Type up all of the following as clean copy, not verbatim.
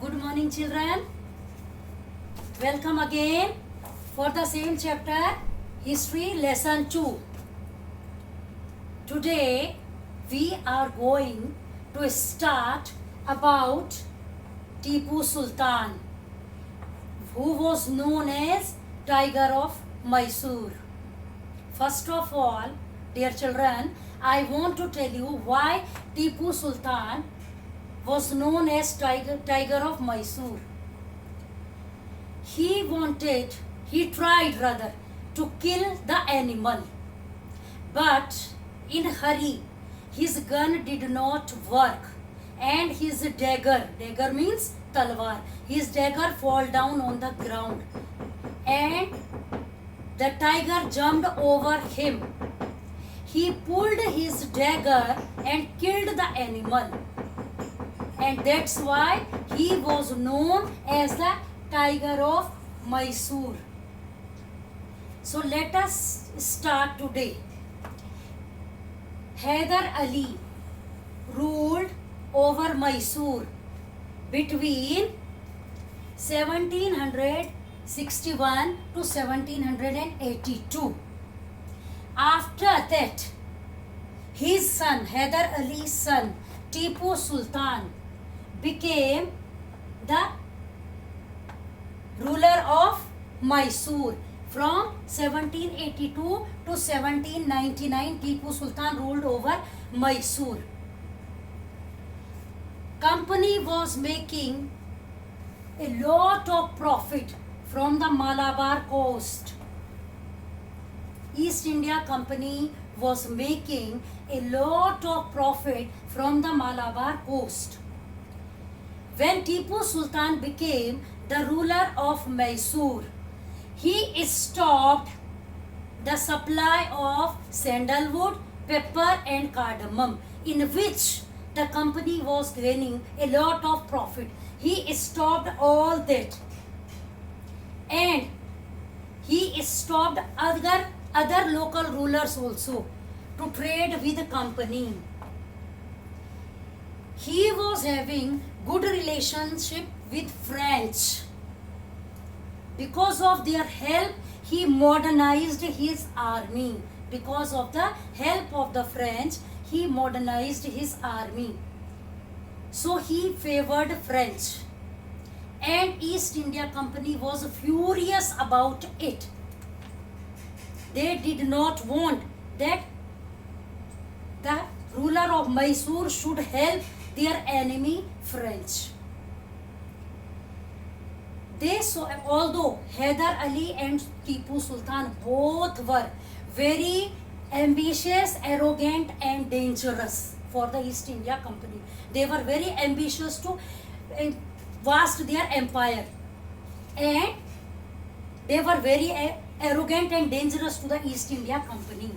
Good morning, children. Welcome again for the same chapter, History Lesson 2. Today, we are going to start about Tipu Sultan, who was known as Tiger of Mysore. First of all, dear children, I want to tell you why Tipu Sultan was known as Tiger of Mysore. He tried to kill the animal, but in hurry, his gun did not work and his dagger means talwar, his dagger fall down on the ground and the tiger jumped over him. He pulled his dagger and killed the animal, and that's why he was known as the Tiger of Mysore. So let us start today. Hyder Ali ruled over Mysore between 1761 to 1782. After that, his son, Hyder Ali's son, Tipu Sultan, became the ruler of Mysore. From 1782 to 1799, Tipu Sultan ruled over Mysore. Company was making a lot of profit from the Malabar coast. East India Company was making a lot of profit from the Malabar coast. When Tipu Sultan became the ruler of Mysore, he stopped the supply of sandalwood, pepper and cardamom, in which the company was gaining a lot of profit. He stopped all that, and he stopped other local rulers also to trade with the company. He was having good relationship with French. Because of their help, he modernized his army. Because of the help of the French, he modernized his army. So he favored French, and East India Company was furious about it. They did not want that the ruler of Mysore should help their enemy French. Although Hyder Ali and Tipu Sultan both were very ambitious, arrogant and dangerous for the East India Company. They were very ambitious to vast their empire, and they were very arrogant and dangerous to the East India Company.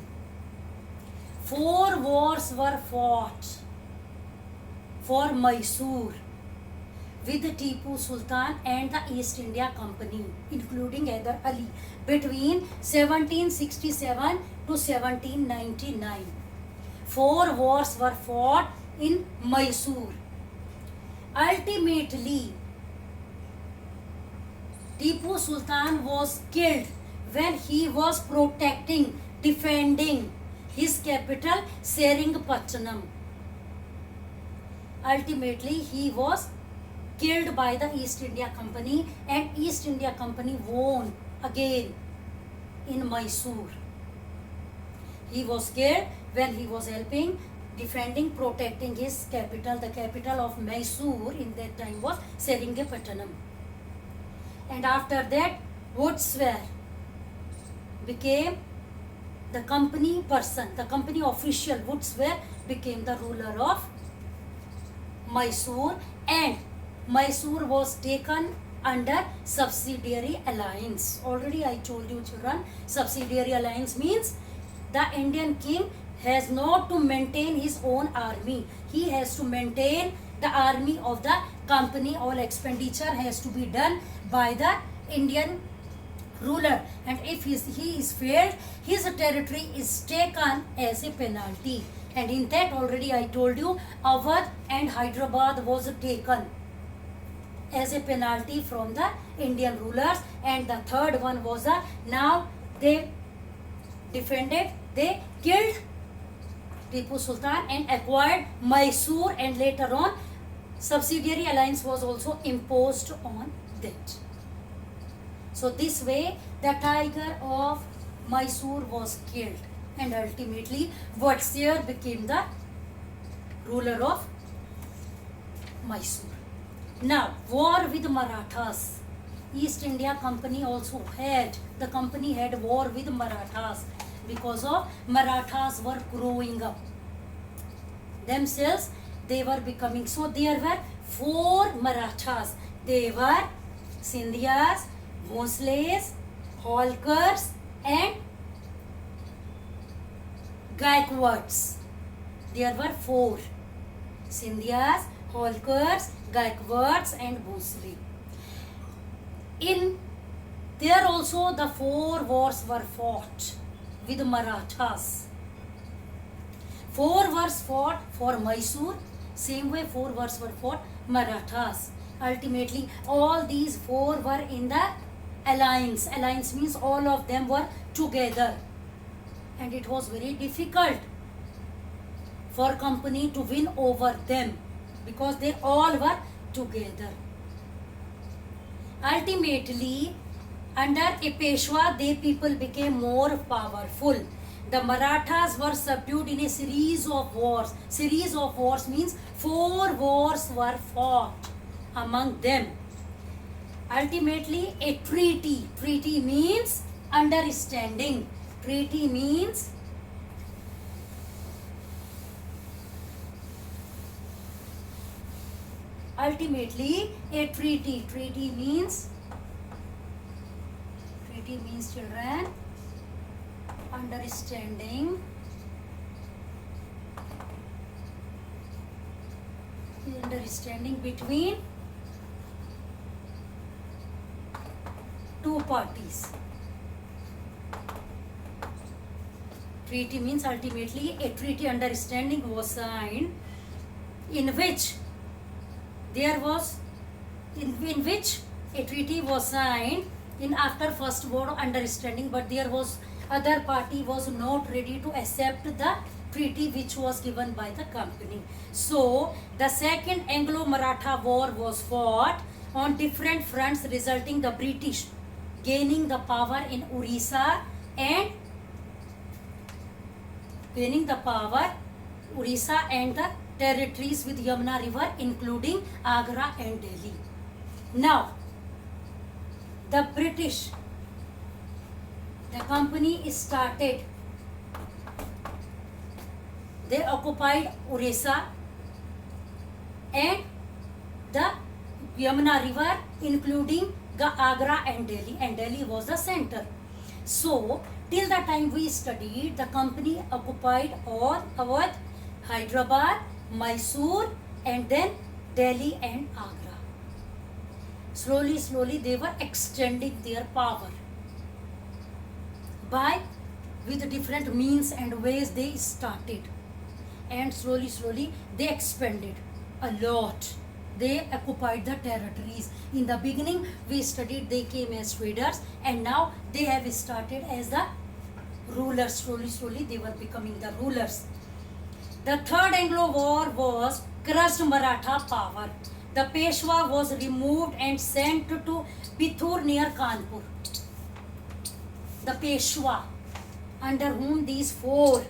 4 wars were fought for Mysore with Tipu Sultan and the East India Company, including Hyder Ali, between 1767 to 1799. 4 wars were fought in Mysore. Ultimately, Tipu Sultan was killed when he was defending his capital, Seringapattnam. Ultimately, he was killed by the East India Company, and East India Company won again in Mysore. He was killed when he was defending, protecting his capital. The capital of Mysore in that time was Seringapattnam. And after that, Woodsware became the company official. Woodsware became the ruler of Mysore, and Mysore was taken under subsidiary alliance. Already I told you, children, subsidiary alliance means the Indian king has not to maintain his own army. He has to maintain the army of the company. All expenditure has to be done by the Indian ruler, and if he is failed, his territory is taken as a penalty. And in that already I told you, Awadh and Hyderabad was taken as a penalty from the Indian rulers. And the third one was now they defended, they killed Tipu Sultan and acquired Mysore, and later on subsidiary alliance was also imposed on that. So this way the tiger of Mysore was killed, and ultimately Vatsya became the ruler of Mysore. Now, war with Marathas. East India Company also had, the company had war with Marathas because of Marathas were growing up themselves, they were becoming, so there were 4 Marathas. They were Scindias, Bhonsles, Holkars and Gaikwads. There were 4 Scindias, Holkars, Gaikwads and Bhonsle. In there also the 4 wars were fought with Marathas. 4 wars fought for Mysore, same way 4 wars were fought Marathas. Ultimately all these 4 were in the alliance. Alliance means all of them were together, and it was very difficult for company to win over them because they all were together. Ultimately, under a Peshwa, they people became more powerful. The Marathas were subdued in a series of wars. Series of wars means 4 wars were fought among them. Ultimately, a treaty. Treaty means understanding. Treaty means ultimately a treaty. Treaty means children, understanding, between 2 parties. Treaty means ultimately a treaty understanding was signed in which there was in which a treaty was signed in after first war understanding, but there was other party was not ready to accept the treaty which was given by the company. So the second Anglo-Maratha war was fought on different fronts, resulting the British gaining the power in Orissa and the territories with Yamuna river including Agra and Delhi. Now the British, the company started, they occupied Orissa and the Yamuna river including Agra and Delhi was the center. So till the time we studied, the company occupied all Awadh, Hyderabad, Mysore and then Delhi and Agra. Slowly they were extending their power with different means and ways they started, and slowly they expanded a lot. They occupied the territories. In the beginning we studied they came as traders, and now they have started as the rulers. Slowly they were becoming the rulers. The third Anglo war was crushed Maratha power. The Peshwa was removed and sent to Pithur near Kanpur. The Peshwa, under whom these 4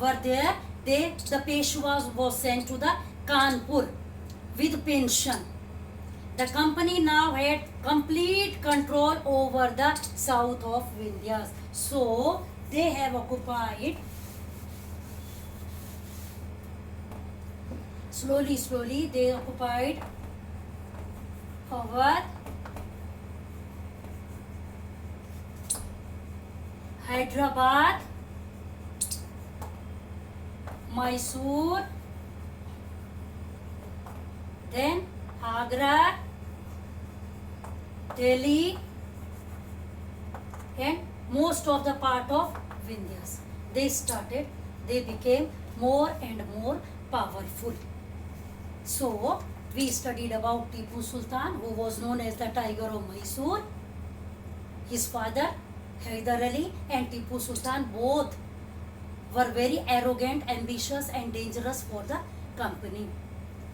were there, the Peshwa was sent to the Kanpur with pension. The company now had complete control over the south of Vindhyas. So they have occupied, slowly they occupied over Hyderabad, Mysore, then Agra, Delhi and most of the part of Vindhyas. They became more and more powerful. So we studied about Tipu Sultan, who was known as the Tiger of Mysore. His father Hyder Ali and Tipu Sultan both were very arrogant, ambitious and dangerous for the company.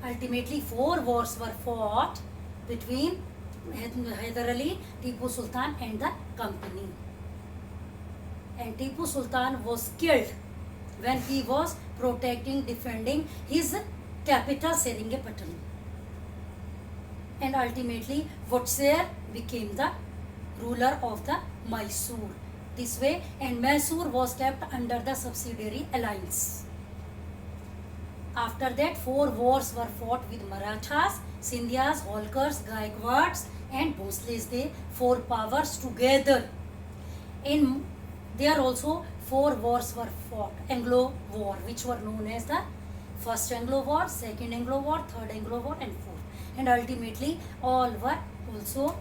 Ultimately 4 wars were fought between Hyder Ali, Tipu Sultan and the company. And Tipu Sultan was killed when he was defending his capital Seringapatam. And ultimately Wurtsar became the ruler of the Mysore. This way, and Mysore was kept under the subsidiary alliance. After that 4 wars were fought with Marathas, Scindias, Holkars, Gaikwads and Bhosles. They 4 powers together. In there also 4 wars were fought. Anglo War, which were known as the First Anglo War, Second Anglo War, Third Anglo War and Fourth. And ultimately all were also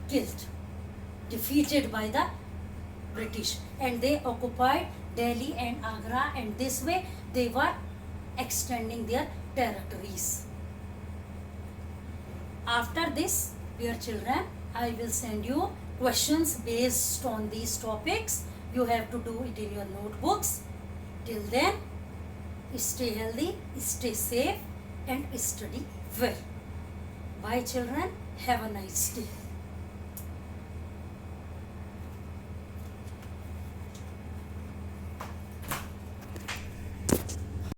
killed, defeated by the British, and they occupied Delhi and Agra, and this way they were extending their territories. After this, dear children, I will send you questions based on these topics. You have to do it in your notebooks. Till then, stay healthy, stay safe and study well. Bye children. Have a nice day.